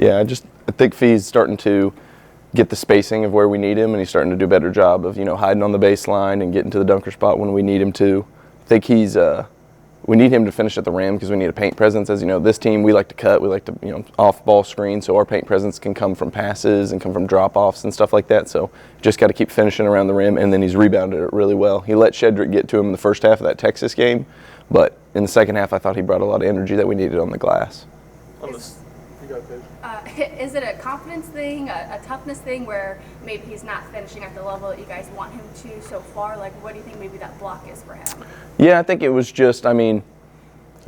Yeah, I think Fee's starting to get the spacing of where we need him, and he's starting to do a better job of, hiding on the baseline and getting to the dunker spot when we need him to. I think we need him to finish at the rim because we need a paint presence. As you know, this team, we like to cut, we like to, off-ball screen, so our paint presence can come from passes and come from drop-offs and stuff like that. So just got to keep finishing around the rim, and then he's rebounded it really well. He let Shedrick get to him in the first half of that Texas game, but in the second half, I thought he brought a lot of energy that we needed on the glass. Is it a confidence thing, a toughness thing, where maybe he's not finishing at the level that you guys want him to so far? Like, what do you think maybe that block is for him? Yeah, I think it was just, I don't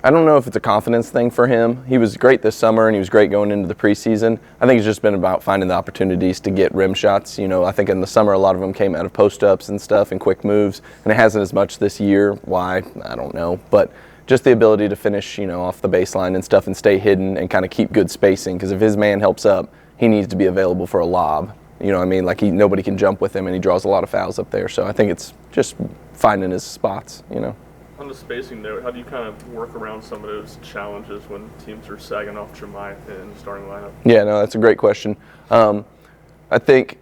know if it's a confidence thing for him. He was great this summer, and he was great going into the preseason. I think it's just been about finding the opportunities to get rim shots. I think in the summer, a lot of them came out of post-ups and stuff and quick moves, and it hasn't as much this year. Why? I don't know. But just the ability to finish, off the baseline and stuff and stay hidden and kind of keep good spacing, because if his man helps up, he needs to be available for a lob. Like nobody can jump with him, and he draws a lot of fouls up there. So I think it's just finding his spots, On the spacing note, how do you kind of work around some of those challenges when teams are sagging off Jemai in the starting lineup? Yeah, no, that's a great question. I think,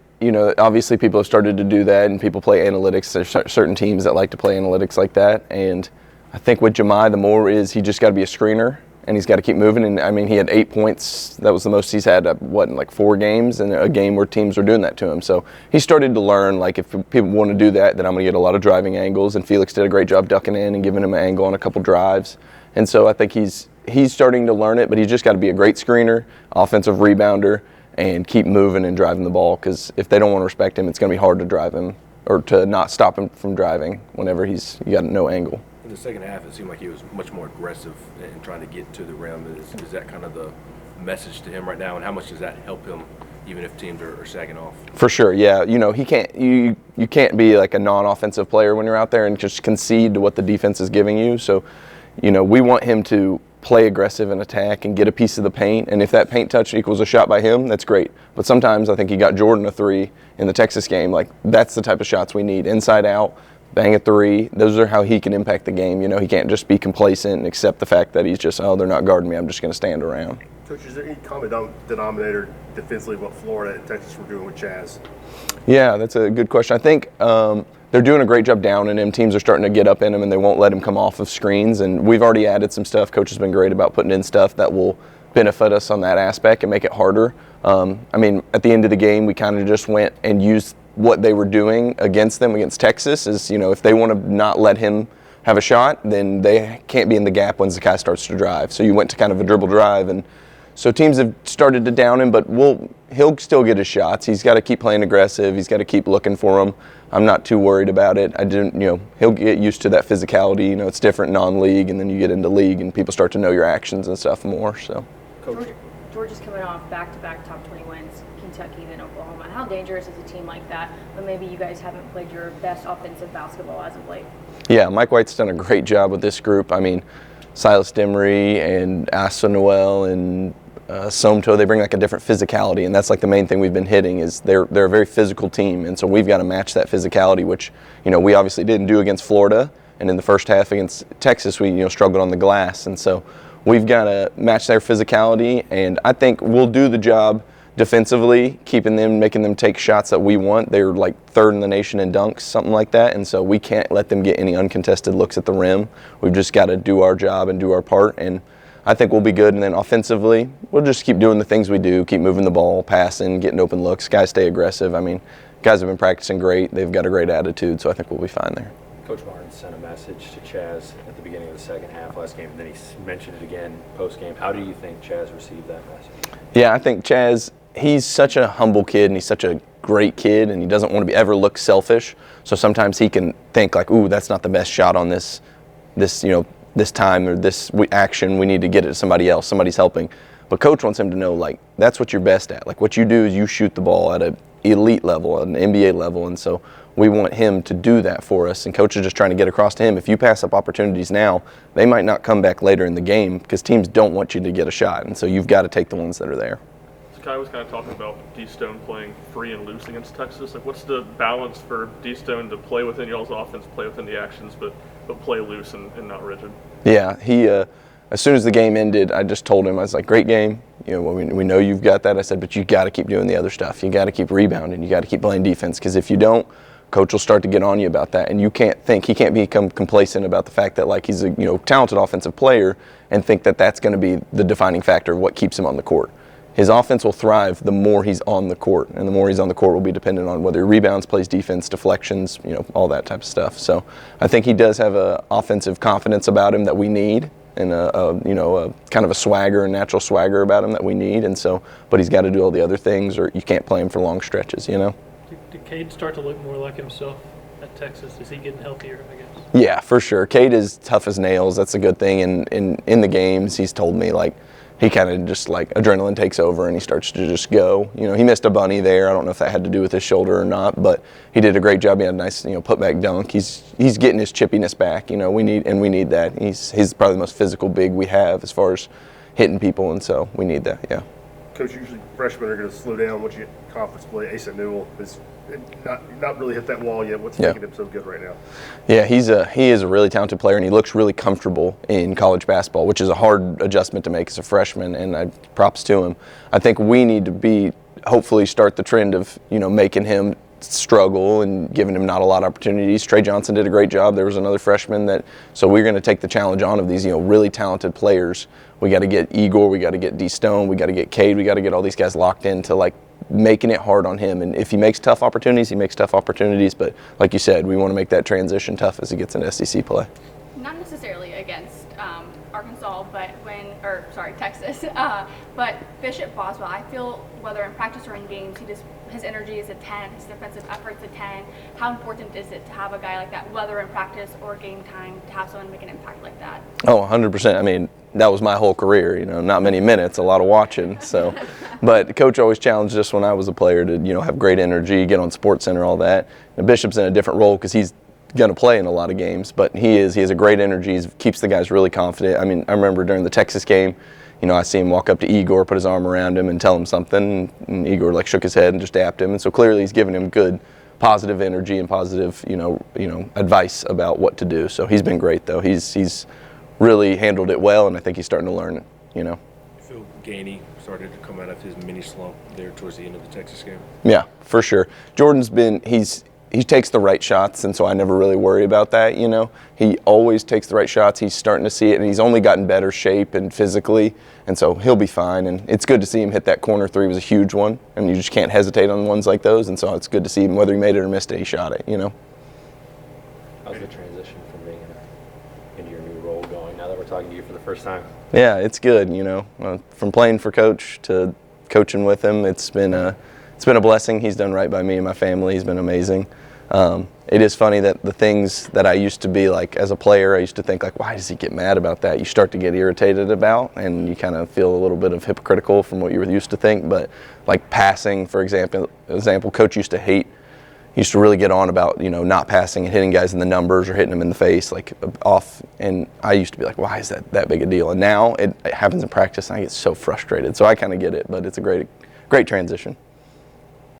obviously people have started to do that, and people play analytics. There's certain teams that like to play analytics like that, and I think with Jemai, the more is he just got to be a screener, and he's got to keep moving. And he had 8 points. That was the most he's had, in like 4 games, and a game where teams were doing that to him. So he started to learn, like, if people want to do that, then I'm going to get a lot of driving angles. And Felix did a great job ducking in and giving him an angle on a couple drives. And so I think he's starting to learn it, but he's just got to be a great screener, offensive rebounder, and keep moving and driving the ball. Because if they don't want to respect him, it's going to be hard to drive him or to not stop him from driving whenever you got no angle. In the second half, it seemed like he was much more aggressive in trying to get to the rim. Is that kind of the message to him right now, and how much does that help him, even if teams are sagging off? For sure, yeah. He can't. You can't be like a non-offensive player when you're out there and just concede to what the defense is giving you. So, we want him to play aggressive and attack and get a piece of the paint. And if that paint touch equals a shot by him, that's great. But sometimes I think he got Jordan a 3 in the Texas game. Like, that's the type of shots we need, inside out. Bang a 3. Those are how he can impact the game. He can't just be complacent and accept the fact that he's just, they're not guarding me, I'm just going to stand around. Coach, is there any common denominator defensively what Florida and Texas were doing with Chaz? Yeah, that's a good question. I think they're doing a great job down in him. Teams are starting to get up in him, and they won't let him come off of screens. And we've already added some stuff. Coach has been great about putting in stuff that will benefit us on that aspect and make it harder. At the end of the game, we kind of just went and used what they were doing against Texas is, if they want to not let him have a shot, then they can't be in the gap when Zakai starts to drive. So you went to kind of a dribble drive, and so teams have started to down him, but he'll still get his shots. He's got to keep playing aggressive. He's got to keep looking for them. I'm not too worried about it. He'll get used to that physicality. It's different non-league, and then you get into league, and people start to know your actions and stuff more. So, Georgia's coming off back-to-back top 20 wins, Kentucky, then Oklahoma. How dangerous is a team like that, but maybe you guys haven't played your best offensive basketball as of late? Yeah, Mike White's done a great job with this group. Silas Demery and Asa Noel and Somto, they bring like a different physicality, and that's like the main thing we've been hitting is they're a very physical team, and so we've got to match that physicality, which we obviously didn't do against Florida, and in the first half against Texas we struggled on the glass, and so we've got to match their physicality, and I think we'll do the job defensively, making them take shots that we want. They're like 3rd in the nation in dunks, something like that, and so we can't let them get any uncontested looks at the rim. We've just got to do our job and do our part, and I think we'll be good. And then offensively, we'll just keep doing the things we do, keep moving the ball, passing, getting open looks. Guys stay aggressive. Guys have been practicing great. They've got a great attitude, so I think we'll be fine there. Coach Martin sent a message to Chaz at the beginning of the second half last game, and then he mentioned it again post-game. How do you think Chaz received that message? Yeah, I think Chaz, he's such a humble kid, and he's such a great kid, and he doesn't want to ever look selfish. So sometimes he can think like, ooh, that's not the best shot on this time or this action. We need to get it to somebody else. Somebody's helping. But Coach wants him to know, like, that's what you're best at. Like, what you do is you shoot the ball at an elite level, at an NBA level, and so we want him to do that for us. And Coach is just trying to get across to him, if you pass up opportunities now, they might not come back later in the game because teams don't want you to get a shot, and so you've got to take the ones that are there. Kai was kind of talking about D-Stone playing free and loose against Texas. Like, what's the balance for D-Stone to play within y'all's offense, play within the actions, but play loose and not rigid? Yeah, as soon as the game ended, I just told him, I was like, great game. You know, we know you've got that. I said, but you got to keep doing the other stuff. You got to keep rebounding. You got to keep playing defense, because if you don't, coach will start to get on you about that. And he can't become complacent about the fact that like he's a talented offensive player and think that that's going to be the defining factor of what keeps him on the court. His offense will thrive the more he's on the court, and the more he's on the court will be dependent on whether he rebounds, plays defense, deflections, all that type of stuff. So I think he does have a offensive confidence about him that we need, and a kind of a swagger, a natural swagger about him that we need. And so, but he's got to do all the other things, or you can't play him for long stretches. Did Cade start to look more like himself at Texas? Is he getting healthier, I guess? Yeah, for sure. Cade is tough as nails. That's a good thing. And in the games, he's told me like he kind of just like adrenaline takes over and he starts to just go. He missed a bunny there. I don't know if that had to do with his shoulder or not, but he did a great job. He had a nice putback dunk. He's getting his chippiness back. We need that. He's probably the most physical big we have as far as hitting people, and so we need that. Yeah. Coach, usually freshmen are going to slow down once you get conference play. Asa Newell has not really hit that wall yet. What's making him so good right now? Yeah, he is a really talented player, and he looks really comfortable in college basketball, which is a hard adjustment to make as a freshman, and props to him. I think we need to hopefully start the trend of making him struggle and giving him not a lot of opportunities. Trey Johnson did a great job. There was another freshman so we're going to take the challenge on of these really talented players. We got to get Igor, we got to get D Stone, we got to get Cade, we got to get all these guys locked into like making it hard on him. And if he makes tough opportunities, he makes tough opportunities. But like you said, we want to make that transition tough as he gets into SEC play. Not necessarily against Arkansas, Texas. But Bishop Boswell, I feel whether in practice or in games, his energy is a 10, his defensive effort's a 10. How important is it to have a guy like that, whether in practice or game time, to have someone make an impact like that? Oh, 100%. I mean, that was my whole career, not many minutes, a lot of watching. So, but Coach always challenged us when I was a player to, have great energy, get on SportsCenter, all that. And Bishop's in a different role because he's going to play in a lot of games, but he has a great energy. He keeps the guys really confident. I mean, I remember during the Texas game, I see him walk up to Igor, put his arm around him and tell him something, and Igor like shook his head and just dapped him. And so clearly he's giving him good positive energy and positive, advice about what to do. So he's been great though. He's really handled it well, and I think he's starting to learn it, You feel Gainey started to come out of his mini slump there towards the end of the Texas game? Yeah, for sure. Jordan's he takes the right shots, and so I never really worry about that, He always takes the right shots. He's starting to see it, and he's only gotten better shape and physically, and so he'll be fine. And it's good to see him hit that corner three. It was a huge one, and you just can't hesitate on ones like those, and so it's good to see him, whether he made it or missed it, he shot it, How's the transition from being into your new role going now that we're talking to you for the first time? Yeah, it's good, from playing for Coach to coaching with him, it's been a blessing. He's done right by me and my family. He's been amazing. It is funny that the things that I used to be like as a player, I used to think like, why does he get mad about that? You start to get irritated about, and you kind of feel a little bit of hypocritical from what you were used to think. But like passing, for example, Coach used to really get on about, not passing and hitting guys in the numbers or hitting them in the face, like off. And I used to be like, why is that big a deal? And now it happens in practice, and I get so frustrated. So I kind of get it, but it's a great transition.